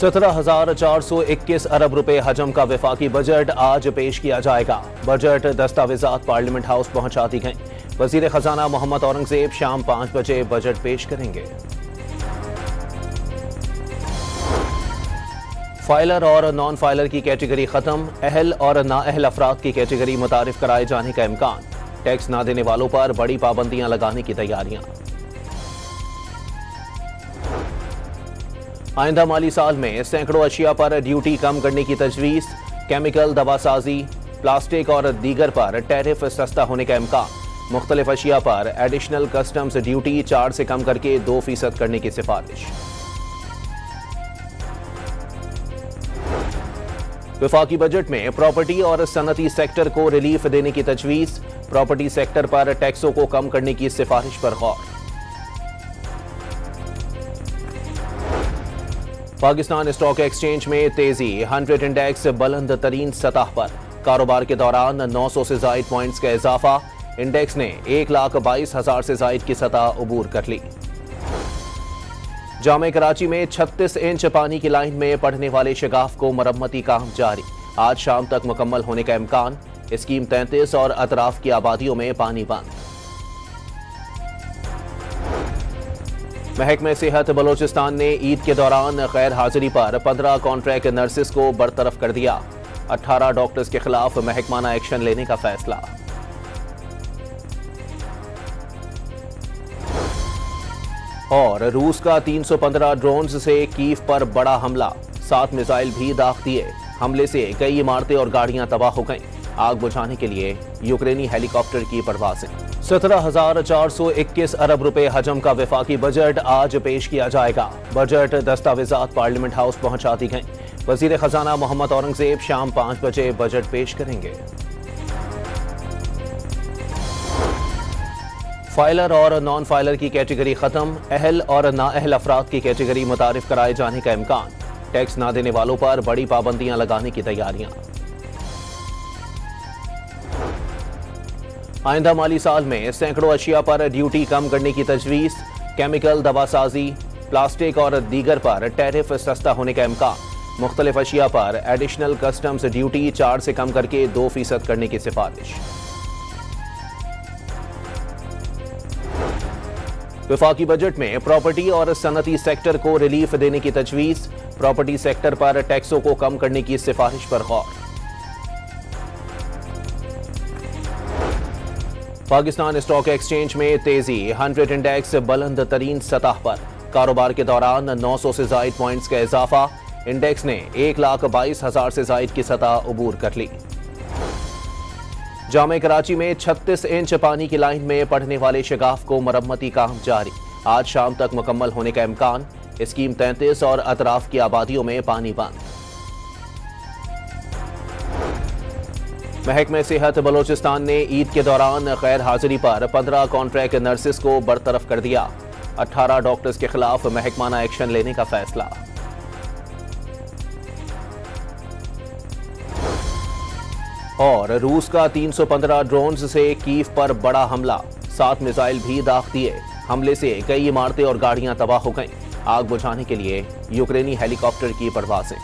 17,421 अरब रुपए हजम का वफाकी बजट आज पेश किया जाएगा। बजट दस्तावेजात पार्लियामेंट हाउस पहुंचा दी गई। वजीर खजाना मोहम्मद औरंगजेब शाम 5 बजे बजट पेश करेंगे। फाइलर और नॉन फाइलर की कैटेगरी खत्म, अहल और नाअहल अफराद की कैटेगरी मुतारिफ कराए जाने का इम्कान। टैक्स ना देने वालों पर बड़ी पाबंदियां लगाने की तैयारियां। आइंदा माली साल में सैकड़ों अशिया पर ड्यूटी कम करने की तजवीज। केमिकल, दवासाजी, प्लास्टिक और दीगर पर टैरिफ सस्ता होने का इम्कान। मुख्तलिफ अशिया पर एडिशनल कस्टम्स ड्यूटी 4 से कम करके 2% करने की सिफारिश। वफाकी बजट में प्रॉपर्टी और सनती सेक्टर को रिलीफ देने की तजवीज। प्रॉपर्टी सेक्टर पर टैक्सों को कम करने की सिफारिश पर गौर। पाकिस्तान स्टॉक एक्सचेंज में तेजी, 100 इंडेक्स बुलंद तरीन सतह पर। कारोबार के दौरान 900 से जायद पॉइंट्स का इजाफा। इंडेक्स ने 1,22,000 से जायद की सतह अबूर कर ली। जामे कराची में 36 इंच पानी की लाइन में पड़ने वाले शगाफ को मरम्मती काम जारी। आज शाम तक मुकम्मल होने का इम्कान। स्कीम 33 और अतराफ की आबादियों में पानी बंद। महकमे सेहत बलोचिस्तान ने ईद के दौरान गैर हाजिरी पर 15 कॉन्ट्रैक्ट नर्सेस को बरतरफ कर दिया। 18 डॉक्टर्स के खिलाफ महकमाना एक्शन लेने का फैसला। और रूस का 315 ड्रोन्स से कीव पर बड़ा हमला, 7 मिसाइल भी दाग दिए। हमले से कई इमारतें और गाड़ियां तबाह हो गईं। आग बुझाने के लिए यूक्रेनी हेलीकॉप्टर की परवाजें। 17,421 अरब रुपए हजम का वफाकी बजट आज पेश किया जाएगा। बजट दस्तावेजात पार्लियामेंट हाउस पहुंचा दी गई। वजीर खजाना मोहम्मद औरंगजेब शाम 5 बजे बजट पेश करेंगे। फाइलर और नॉन फाइलर की कैटेगरी खत्म, अहल और नाअहल अफराद की कैटेगरी मुतारिफ कराए जाने का इम्कान। टैक्स ना देने वालों पर बड़ी पाबंदियां लगाने की तैयारियां। आइंदा माली साल में सैकड़ों अशिया पर ड्यूटी कम करने की तजवीज। केमिकल, दवासाजी, प्लास्टिक और दीगर पर टैरिफ सस्ता होने का इम्कान। मुख्तलिफ अशिया पर एडिशनल कस्टम्स ड्यूटी 4 से कम करके 2% करने की सिफारिश। वफाकी बजट में प्रॉपर्टी और सनती सेक्टर को रिलीफ देने की तजवीज। प्रॉपर्टी सेक्टर पर टैक्सों को कम करने की सिफारिश पर गौर। पाकिस्तान स्टॉक एक्सचेंज में तेजी, 100 इंडेक्स बुलंद तरीन सतह पर। कारोबार के दौरान 900 से जायद पॉइंट्स का इजाफा। इंडेक्स ने 1,22,000 से जायद की सतह अबूर कर ली। जामे कराची में 36 इंच पानी की लाइन में पड़ने वाले शगाफ को मरम्मती काम जारी। आज शाम तक मुकम्मल होने का इम्कान। स्कीम 33 और अतराफ की आबादियों में पानी बंद। महकमे सेहत बलोचिस्तान ने ईद के दौरान गैर हाजिरी पर 15 कॉन्ट्रैक्ट नर्सेस को बरतरफ कर दिया। 18 डॉक्टर्स के खिलाफ महकमाना एक्शन लेने का फैसला। और रूस का 315 ड्रोन्स से कीव पर बड़ा हमला, 7 मिसाइल भी दाग दिए। हमले से कई इमारतें और गाड़ियां तबाह हो गईं। आग बुझाने के लिए यूक्रेनी हेलीकॉप्टर की परवाजें।